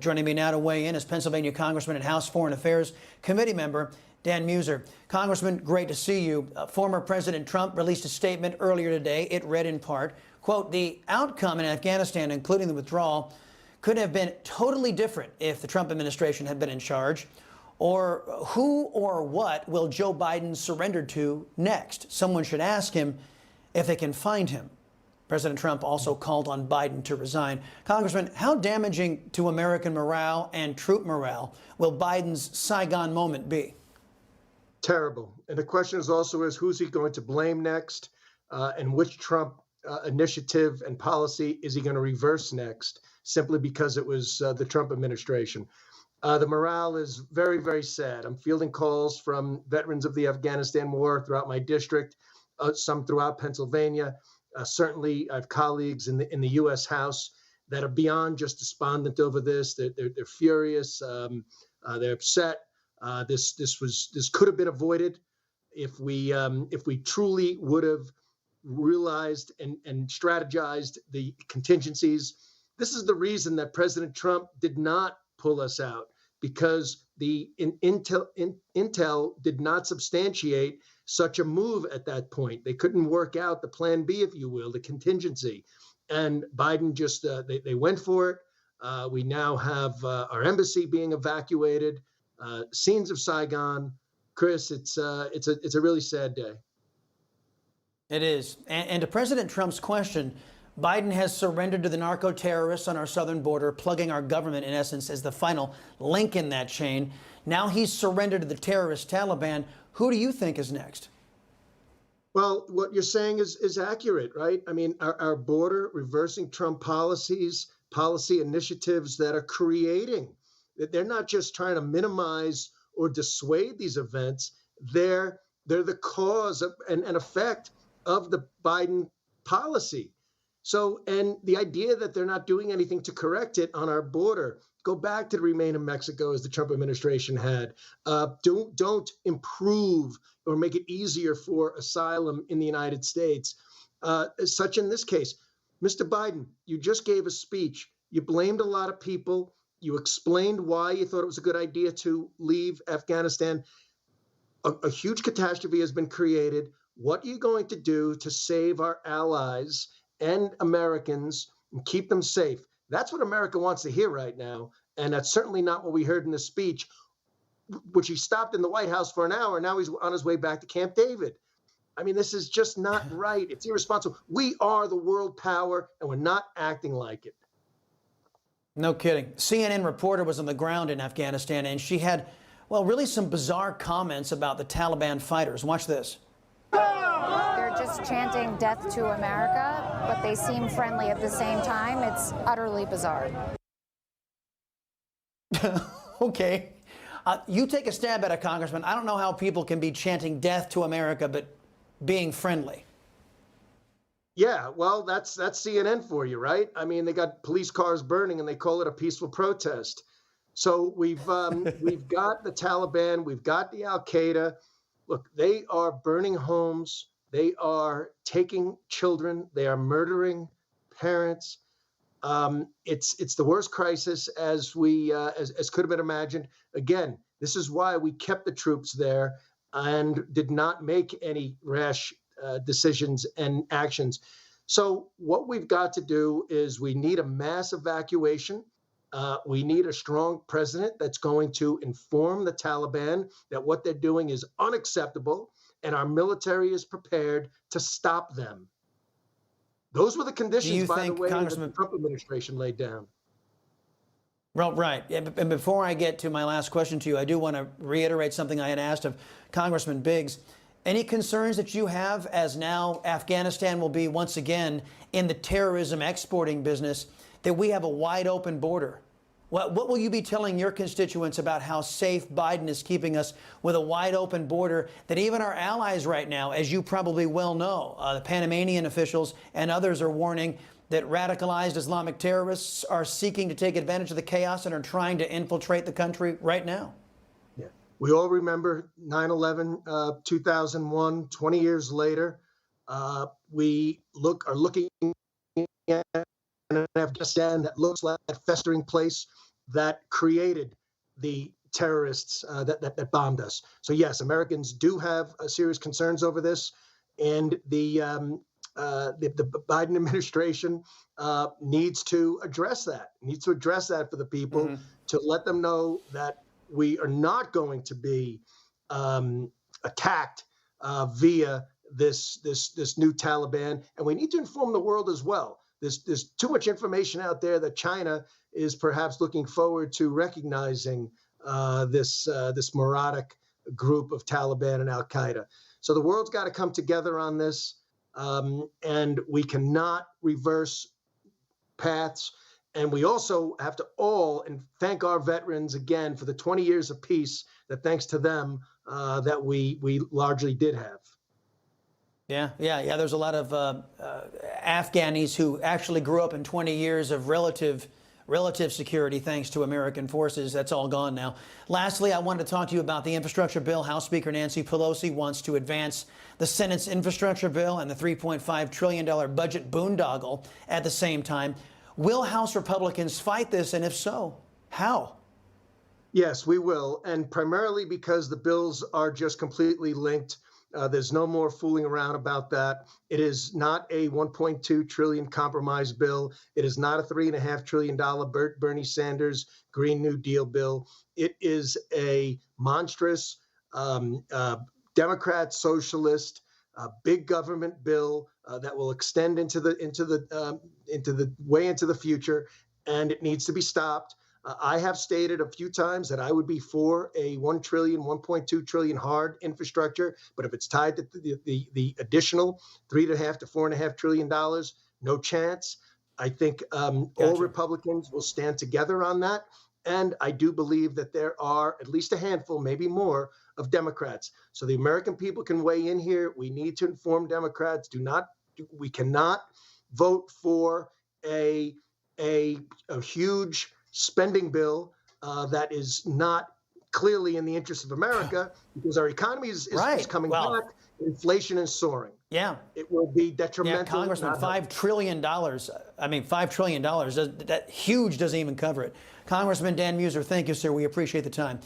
Joining me now to weigh in is Pennsylvania Congressman and House Foreign Affairs Committee member Dan Meuser. Congressman, great to see you. Former President Trump released a statement earlier today. It read in part, quote, "The outcome in Afghanistan, including the withdrawal, could have been totally different if the Trump administration had been in charge. Or who or what will Joe Biden surrender to next? Someone should ask him if they can find him." President Trump also called on Biden to resign. Congressman, how damaging to American morale and troop morale will Biden's Saigon moment be? Terrible. And the question is also who's he going to blame next, and which Trump initiative and policy is he going to reverse next, simply because it was the Trump administration. The morale is very, very sad. I'm fielding calls from veterans of the Afghanistan war throughout my district, some throughout Pennsylvania. Certainly, I have colleagues in the U.S. House that are beyond just despondent over this. They're furious. They're upset. This could have been avoided if we truly would have realized and strategized the contingencies. This is the reason that President Trump did not pull us out, because the intel did not substantiate such a move at that point. They couldn't work out the plan B, if you will, the contingency. And Biden just, they went for it. We now have our embassy being evacuated, scenes of Saigon. Chris, it's a really sad day. It is. And to President Trump's question, Biden has surrendered to the narco-terrorists on our southern border, plugging our government, in essence, as the final link in that chain. Now he's surrendered to the terrorist Taliban. Who do you think is next? Well, what you're saying is accurate, right? I mean, our border, reversing Trump policy initiatives that are creating, that they're not just trying to minimize or dissuade these events. They're the cause of, and effect of the Biden policy. So, and the idea that they're not doing anything to correct it on our border, go back to the Remain in Mexico as the Trump administration had. Don't improve or make it easier for asylum in the United States. Such in this case, Mr. Biden, you just gave a speech. You blamed a lot of people. You explained why you thought it was a good idea to leave Afghanistan. A huge catastrophe has been created. What are you going to do to save our allies and Americans and keep them safe? That's what America wants to hear right now. And that's certainly not what we heard in the speech, which he stopped in the White House for an hour. Now he's on his way back to Camp David. I mean, this is just not right. It's irresponsible. We are the world power, and we're not acting like it. No kidding. CNN reporter was on the ground in Afghanistan, and she had, well, really some bizarre comments about the Taliban fighters. Watch this. They're just chanting death to America, but they seem friendly at the same time. It's utterly bizarre. Okay. You take a stab at it, Congressman. I don't know how people can be chanting death to America, but being friendly. Yeah, well, that's CNN for you, right? I mean, they got police cars burning and they call it a peaceful protest. So we've got the Taliban, we've got the Al-Qaeda. Look, they are burning homes. They are taking children. They are murdering parents. It's the worst crisis as could have been imagined. Again, this is why we kept the troops there and did not make any rash decisions and actions. So what we've got to do is we need a mass evacuation. We need a strong president that's going to inform the Taliban that what they're doing is unacceptable, and our military is prepared to stop them. Those were the conditions, by the way, that the Trump administration laid down. Well, right. And before I get to my last question to you, I do want to reiterate something I had asked of Congressman Biggs. Any concerns that you have as now Afghanistan will be once again in the terrorism exporting business, that we have a wide open border? What will you be telling your constituents about how safe Biden is keeping us with a wide open border that even our allies right now, as you probably well know, the Panamanian officials and others are warning that radicalized Islamic terrorists are seeking to take advantage of the chaos and are trying to infiltrate the country right now? Yeah, we all remember 9/11, 2001, 20 years later. We are looking at Afghanistan that looks like a festering place. that created the terrorists that bombed us. So yes, Americans do have serious concerns over this, and the Biden administration needs to address that. Needs to address that for the people, to let them know that we are not going to be attacked via this new Taliban, and we need to inform the world as well. There's too much information out there that China is perhaps looking forward to recognizing this moronic group of Taliban and Al Qaeda. So the world's got to come together on this, and we cannot reverse paths. And we also have to and thank our veterans again for the 20 years of peace that, thanks to them, that we largely did have. Yeah. There's a lot of Afghanis who actually grew up in 20 years of relative security thanks to American forces. That's all gone now. Lastly, I wanted to talk to you about the infrastructure bill. House Speaker Nancy Pelosi wants to advance the Senate's infrastructure bill and the $3.5 trillion budget boondoggle at the same time. Will House Republicans fight this, and if so, how? Yes, we will, and primarily because the bills are just completely linked. There's no more fooling around about that. It is not a $1.2 trillion compromise bill. It is not a $3.5 trillion Bernie Sanders Green New Deal bill. It is a monstrous Democrat socialist big government bill that will extend into the way into the future, and it needs to be stopped. I have stated a few times that I would be for a $1 trillion, $1.2 trillion hard infrastructure, but if it's tied to the additional $3.5 to $4.5 trillion, no chance. I think all Republicans will stand together on that, and I do believe that there are at least a handful, maybe more, of Democrats. So the American people can weigh in here. We need to inform Democrats. We cannot vote for a huge spending bill that is not clearly in the interest of America, because our economy is coming back. Inflation is soaring. Yeah. It will be detrimental. Yeah, Congressman, $5 trillion. I mean, $5 trillion. That huge doesn't even cover it. Congressman Dan Meuser, thank you, sir. We appreciate the time.